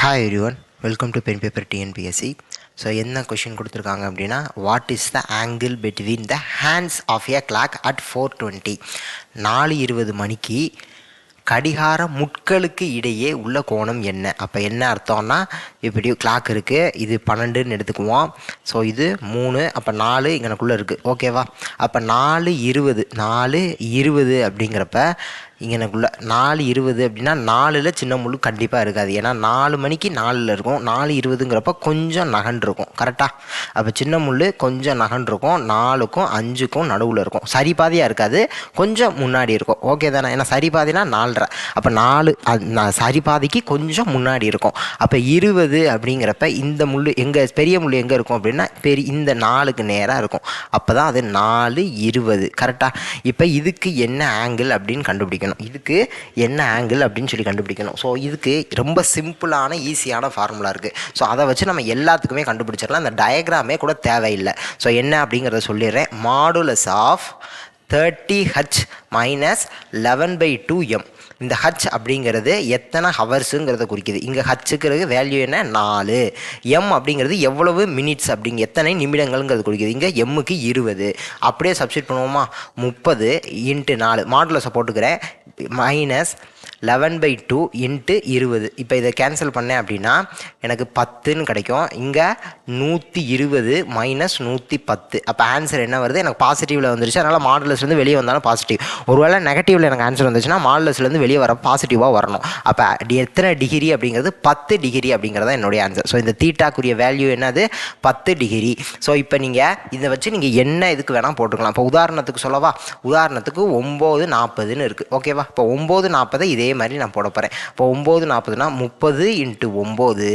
Hi everyone, welcome to Pen Paper TNPSC. So என்ன question கொடுத்துருக்காங்க அப்படின்னா, what is the angle between the hands of a clock at 4:20? 4:20 மணிக்கு கடிகார முட்களுக்கு இடையே உள்ள கோணம் என்ன? அப்போ என்ன அர்த்தம்னா, இப்படி கிளாக் இருக்குது, இது 12ன்னு எடுத்துக்குவோம். ஸோ இது 3, அப்போ 4 இங்கனக்குள்ளே இருக்குது, ஓகேவா? அப்போ 4:20 அப்படிங்கிறப்ப இங்கனக்குள்ளே 4:20 அப்படின்னா 4ல் சின்ன முள் கண்டிப்பாக இருக்காது. ஏன்னா 4 மணிக்கு 4ல் இருக்கும், 4:20ங்கிறப்ப கொஞ்சம் நகன்றிருக்கும், கரெக்டாக? அப்போ சின்ன முள் கொஞ்சம் நகன்றிருக்கும், 4க்கும் 5க்கும் நடுவில் இருக்கும். சரிபாதியாக இருக்காது, கொஞ்சம் முன்னாடி இருக்கும், ஓகே தானே? ஏன்னா சரிபாதினா 4.5, அப்போ 4 சரிபாதிக்கு கொஞ்சம் முன்னாடி இருக்கும். அப்போ 20 அப்படிங்கிறப்ப இந்த முள் எங்கே, பெரிய முள் எங்கே இருக்கும் அப்படின்னா இந்த 4க்கு நேராக இருக்கும். அப்போ தான் அது 4:20, கரெக்டாக? இப்போ இதுக்கு என்ன ஆங்கிள் அப்படின்னு கண்டுபிடிக்கணும். இதுக்கு என்ன ஆங்கிள் அப்படின்னு சொல்லி கண்டுபிடிக்கணும். ஸோ இதுக்கு ரொம்ப சிம்பிளான ஈஸியான ஃபார்முலா இருக்குது. ஸோ அதை வச்சு நம்ம எல்லாத்துக்குமே கண்டுபிடிச்சிடலாம். அந்த டயக்ராமே கூட தேவையில்லை. ஸோ என்ன அப்படிங்கிறத சொல்லிடுறேன். Modulus of 30h minus 11/2m. இந்த ஹச் அப்படிங்கிறது எத்தனை ஹவர்ஸுங்கிறத குறிக்குது. இங்கே ஹச்சுக்கிறது வேல்யூ என்ன? 4. எம் அப்படிங்கிறது எவ்வளவு மினிட்ஸ் அப்படிங்க, எத்தனை நிமிடங்கள்ங்கிறது குறிக்குது. இங்கே எம்முக்கு 20. அப்படியே சப்ஸ்டிட் பண்ணுவோமா? 30 × 4 மாடுலஸை போட்டுக்கிறேன், மைனஸ் 11/2 × 20. இப்போ இதை கேன்சல் பண்ணேன் அப்படின்னா எனக்கு 10ன்னு கிடைக்கும். இங்கே 120 மைனஸ் 110. அப்போ ஆன்சர் என்ன வருது? எனக்கு பாசிட்டிவில் வந்துருச்சு. அதனால் மாடுலஸ்லேருந்து வெளியே வந்தாலும் பாசிட்டிவ். ஒருவேளை நெகட்டிவில் எனக்கு ஆன்சர் வந்துச்சுன்னா மாடுலஸ்லேருந்து வெளியே வர பாசிட்டிவாக வரணும். அப்போ எத்தனை டிகிரி அப்படிங்கிறது 10 டிகிரி அப்படிங்கிறத என்னுடைய ஆன்சர். ஸோ இந்த தீட்டாக்குரிய வேல்யூ என்னது? 10 டிகிரி. ஸோ இப்போ நீங்கள் இதை வச்சு நீங்கள் என்ன இதுக்கு வேணால் போட்டுக்கலாம். இப்போ உதாரணத்துக்கு சொல்லவா? உதாரணத்துக்கு 9:40ன்னு இருக்குது, ஓகேவா? இப்போ 9:40 இதே மாதிரி நான் போட போகிறேன். இப்போ 9:40னா 30 × 9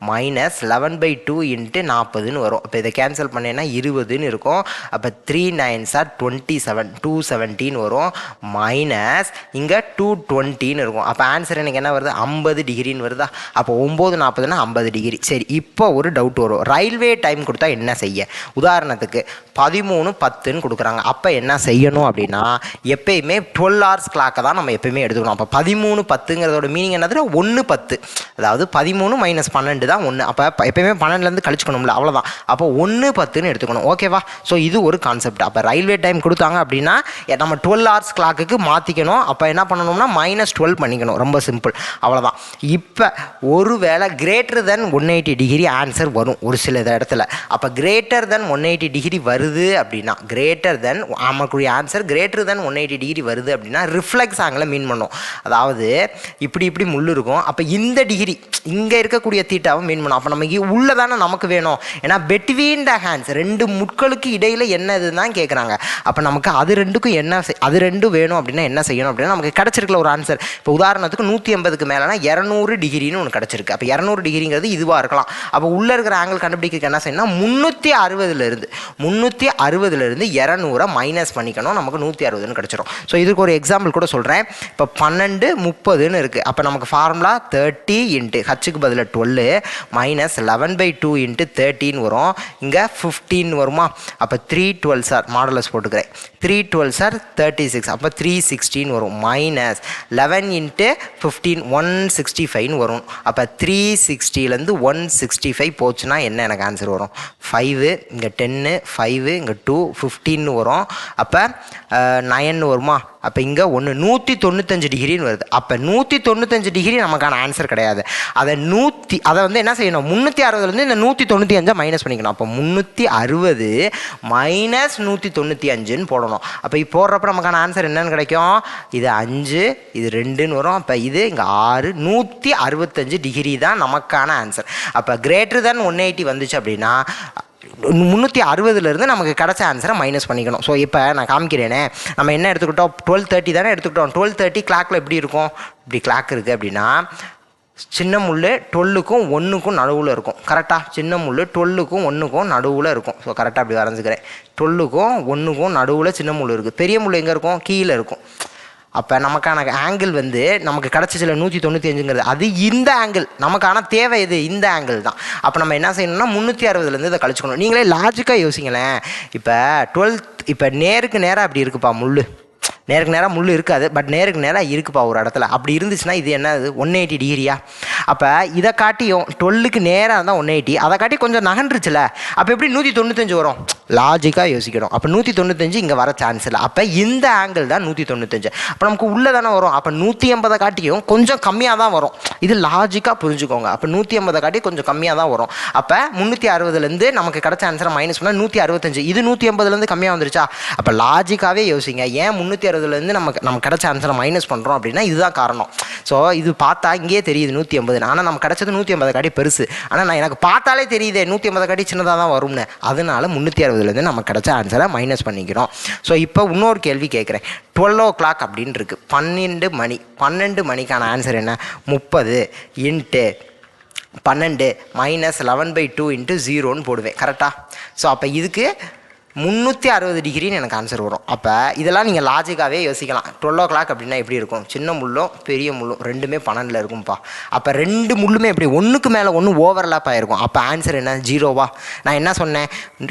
மைனஸ் 11/2 × 40ன்னு வரும். இப்போ இதை கேன்சல் பண்ணேன்னா 20ன்னு இருக்கும். அப்போ 3 9s are 27, 217 வரும். மைனஸ் இங்கே 220ன்னு இருக்கும். அப்போ ஆன்சர் எனக்கு என்ன வருது? 50 டிகிரின்னு வருதா? அப்போ 9:40னா 50 டிகிரி. சரி, இப்போ ஒரு டவுட் வரும். ரயில்வே டைம் கொடுத்தா என்ன செய்ய? உதாரணத்துக்கு 13:10ன்னு கொடுக்குறாங்க. அப்போ என்ன செய்யணும் அப்படின்னா, எப்பயுமே 12 hours கிளாக்கை தான் நம்ம எப்பயுமே எடுத்துக்கணும். அப்போ 13:10ங்கிறதோட மீனிங் என்னது? 1:10. அதாவது 13 மைனஸ் 12 தான் 1. அப்போ எப்பயுமே 12லேருந்து கழிச்சுக்கணும்ல, அவ்வளோதான். அப்போ 1:10ன்னு எடுத்துக்கணும், ஓகேவா? ஸோ இது ஒரு கான்செப்ட். அப்போ ரயில்வே டைம் கொடுத்தாங்க அப்படின்னா நம்ம 12 hours கிளாக்குக்கு மாற்றிக்கணும். அப்போ என்ன பண்ணணும்னா -12 பண்ணிக்கணும். ரொம்ப சிம்பிள், அவ்வளோதான். இப்போ ஒருவேளை கிரேட்டர் தென் 180 டிகிரி ஆன்சர் வரும் ஒரு சில இடத்துல. அப்போ கிரேட்டர் தென் 180 டிகிரி வருது அப்படின்னா, கிரேட்டர் தென் நமக்குரிய ஆன்சர் கிரேட்டர் தென் 180 டிகிரி வருது அப்படின்னா ரிஃப்ளெக்ஸ் ஆங்கிளை மீன் பண்ணும். அதாவது இப்படி முள் இருக்கும். அப்போ இந்த டிகிரி இங்கே இருக்கக்கூடிய தீட்டாவை மீன் பண்ணும். அப்போ நமக்கு உள்ளே தானே நமக்கு வேணும். ஏன்னா பெட்வீன் த ஹேண்ட்ஸ், 2 முட்களுக்கு இடையில் என்ன இதுதான் கேட்குறாங்க. அப்போ நமக்கு அது ரெண்டுக்கும் என்ன, அது ரெண்டும் வேணும் அப்படின்னா என்ன செய்யணும் அப்படின்னா, நமக்கு கிடச்சிருக்கல ஒரு ஆன்சர். இப்போ உதாரணத்துக்கு 180க்கு மேலேனா 200 டிகிரின்னு ஒன்று கிடச்சிருக்கு. அப்போ 200 டிகிரிங்கிறது இதுவாக இருக்கலாம். அப்போ உள்ளே இருக்கிற ஆங்கிள் கண்டுபிடிக்க என்ன செய்யணும்? 360லேருந்து 200 மைனஸ் பண்ணிக்கணும். நமக்கு 160ன்னு கிடச்சிரும். ஸோ இதுக்கு ஒரு எக்ஸாம்பிள் கூட சொல்கிறேன். இப்போ 12:30ன்னு இருக்குது. அப்போ நமக்கு ஃபார்முலா 30 × ஹச்சுக்கு பதில் 12 மைனஸ் 11/2 × 13 வரும். இங்கே 15 வருமா? அப்போ 312 சார் மாடுலஸ் போட்டுக்கிறேன். 312 சார் 36. அப்போ 316 வரும். மைனஸ் 11 × 15 165ன்னு வரும். அப்போ 360லேருந்து 165 போச்சுன்னா என்ன எனக்கு ஆன்சர் வரும்? 5, இங்கே 10, 5, இங்கே 2, 15 வரும். அப்போ 9 வருமா? அப்போ இங்கே 195 டிகிரின்னு வருது. அப்போ 195 டிகிரி நமக்கான ஆன்சர் கிடையாது. அதை வந்து என்ன செய்யணும்? 360லேருந்து இந்த 195 மைனஸ் பண்ணிக்கணும். அப்போ 360 மைனஸ் 195ன்னு போடணும். அப்போ இப்போ போடுறப்ப நமக்கான ஆன்சர் என்னன்னு கிடைக்கும்? இது 5, இது 2ன்னு வரும். அப்போ இது இங்கே 6, 165 டிகிரி தான் நமக்கான ஆன்சர். அப்போ கிரேட்டர் தென் 180 வந்துச்சு அப்படின்னா 360லேருந்து நமக்கு கிடச்ச ஆன்சரை மைனஸ் பண்ணிக்கணும். ஸோ இப்போ நான் காமிக்கிறேனே, நம்ம என்ன எடுத்துக்கிட்டோம்? 12:30 தானே எடுத்துக்கிட்டோம். 12:30 கிளாக்கில் எப்படி இருக்கும்? இப்படி கிளாக் இருக்குது அப்படின்னா சின்ன முள் 12க்கும் 1க்கும் நடுவில் இருக்கும், கரெக்டாக? சின்ன முள் 12க்கும் 1க்கும் நடுவில் இருக்கும். ஸோ கரெக்டாக அப்படி வரைஞ்சிக்கிறேன். 12க்கும் 1க்கும் நடுவில் சின்ன முள் இருக்குது. பெரிய முள் எங்கே இருக்கும்? கீழே இருக்கும். அப்போ நமக்கான ஆங்கிள் வந்து நமக்கு கிடச்சிச்சில 195ங்கிறது அது இந்த ஆங்கிள். நமக்கான தேவை இது இந்த ஆங்கிள் தான். அப்போ நம்ம என்ன செய்யணும்னா 360லேருந்து இதை கழிச்சுக்கணும். நீங்களே லாஜிக்காக யோசிங்களேன். இப்போ 12 இப்போ நேருக்கு நேராக அப்படி இருக்குப்பா முள். நேருக்கு நேராக முள் இருக்காது, பட் நேருக்கு நேராக இருக்குப்பா ஒரு இடத்துல. அப்படி இருந்துச்சுன்னா இது என்னது 180 டிகிரியா? அப்போ இதை காட்டியும் 12க்கு நேராக இருந்தால் 180, அதை காட்டி கொஞ்சம் நகன்றுச்சுல, அப்போ எப்படி 195 வரும்? லாஜிக்காக யோசிக்கணும். அப்போ 195 இங்கே வர சான்ஸ் இல்லை. அப்போ இந்த ஆங்கிள் தான் 195. அப்போ நமக்கு உள்ளே தானே வரும். அப்போ 180 காட்டியும் கொஞ்சம் கம்மியாக தான் வரும். இது லாஜிக்காக புரிஞ்சுக்கோங்க. அப்போ 180 காட்டி கொஞ்சம் கம்மியாக தான் வரும். அப்போ 360லேருந்து நமக்கு கிடச்ச ஆன்சரை மைனஸ் பண்ணால் 165. இது 180லேருந்து கம்மியாக வந்துருச்சா? அப்போ லாஜிக்காகவே யோசிங்க. ஏன் 360லேருந்து நமக்கு கிடச்ச ஆன்சரை மைனஸ் பண்ணுறோம் அப்படின்னா இதுதான் காரணம். ஸோ இது பார்த்தா இங்கேயே தெரியுது 180. ஆனால் நம்ம கிடச்சது 180 காட்டி பெருசு. ஆனால் நான் எனக்கு பார்த்தாலே தெரியுது 180 காட்டி சின்னதாக தான் வரும்னு. அதனால 360லேருந்து நமக்கு கிடச்ச ஆன்சரை மைனஸ் பண்ணிக்கிறோம். ஸோ இப்போ இன்னொரு கேள்வி கேட்குறேன். 12 o'clock அப்படின்னு இருக்குது, 12 மணி. 12 மணிக்கான ஆன்சர் என்ன? 30 இன்ட்டு 12 மைனஸ் 11/2 இன்ட்டு 0ன்னு போடுவேன். கரெக்டாக? ஸோ அப்போ இதுக்கு 360 டிகிரின்னு எனக்கு ஆன்சர் வரும். அப்போ இதெல்லாம் நீங்கள் லாஜிக்காகவே யோசிக்கலாம். 12 o'clock அப்படின்னா எப்படி இருக்கும்? சின்ன முள்ளும் பெரிய முள்ளும் ரெண்டுமே 12 இருக்கும்ப்பா. அப்போ ரெண்டு முள்ளுமே எப்படி ஒன்றுக்கு மேலே ஒன்று ஓவர்லாப் ஆகிருக்கும். அப்போ ஆன்சர் என்ன? 0வா? நான் என்ன சொன்னேன்?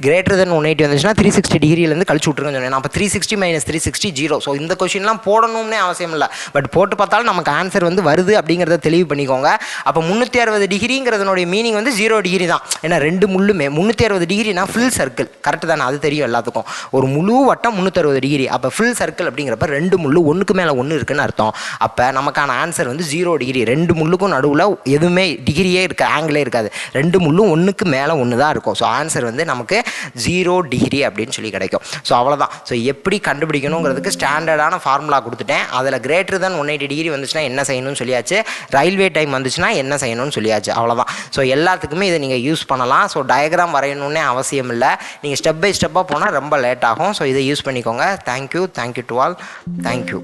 கிரேட்டர் தென் 180 வந்துச்சுன்னா 360 டிகிரிலேருந்து கழிச்சு விட்ருங்கன்னு சொன்னேன். அப்போ 360 மைனஸ் 360 0. ஸோ இந்த கொஷின்லாம் போடணும்னே அவசியம் இல்லை, பட் போட்டு பார்த்தாலும் நமக்கு ஆன்சர் வந்து வருது அப்படிங்கிறத தெளிவு பண்ணிக்கோங்க. அப்போ 360 டிகிரிங்கிறதுனுடைய மீனிங் வந்து 0 டிகிரி தான். ஏன்னா ரெண்டு முள்ளுமே 360 டிகிரினா ஃபுல் சர்க்கிள். கரெக்டு தானே? அது தெரியும் எல்லாத்துக்கும். ஒரு முழு வட்டம் 360 டிகிரி. அப்போ ஃபுல் சர்க்கிள் அப்படிங்கிறப்ப ரெண்டு முள்ளு ஒன்றுக்கு மேலே ஒன்று இருக்குன்னு அர்த்தம். அப்போ நமக்கான ஆன்சர் வந்து 0 டிகிரி. ரெண்டு முள்ளுக்கும் நடுவில் எதுவுமே டிகிரியே இருக்க ஆங்கிளே இருக்காது. ரெண்டு முள்ளும் ஒன்றுக்கு மேலே ஒன்று தான் இருக்கும். ஸோ ஆன்சர் வந்து நமக்கு 0 டிகிரி அப்படின்னு சொல்லி கிடைக்கும். ஸோ அவ்வளோதான். ஸோ எப்படி கண்டுபிடிக்கணுங்கிறதுக்கு ஸ்டாண்டர்டான ஃபார்முலா கொடுத்துட்டேன். அதில் கிரேட்டர் தென் 180 டிகிரி வந்துச்சுன்னா என்ன செய்யணும்னு சொல்லியாச்சு, ரயில்வே டைம் வந்துச்சுன்னா என்ன செய்யணும்னு சொல்லியாச்சு. அவ்வளோதான். ஸோ எல்லாத்துக்குமே இதை நீங்கள் யூஸ் பண்ணலாம். ஸோ டயக்ராம் வரையணுன்னே அவசியம் இல்லை. நீங்கள் ஸ்டெப் பை ஸ்டெப்பாக போனால் ரொம்ப லேட் ஆகும். ஸோ இதை யூஸ் பண்ணிக்கோங்க. Thank you to all. தேங்க்யூ.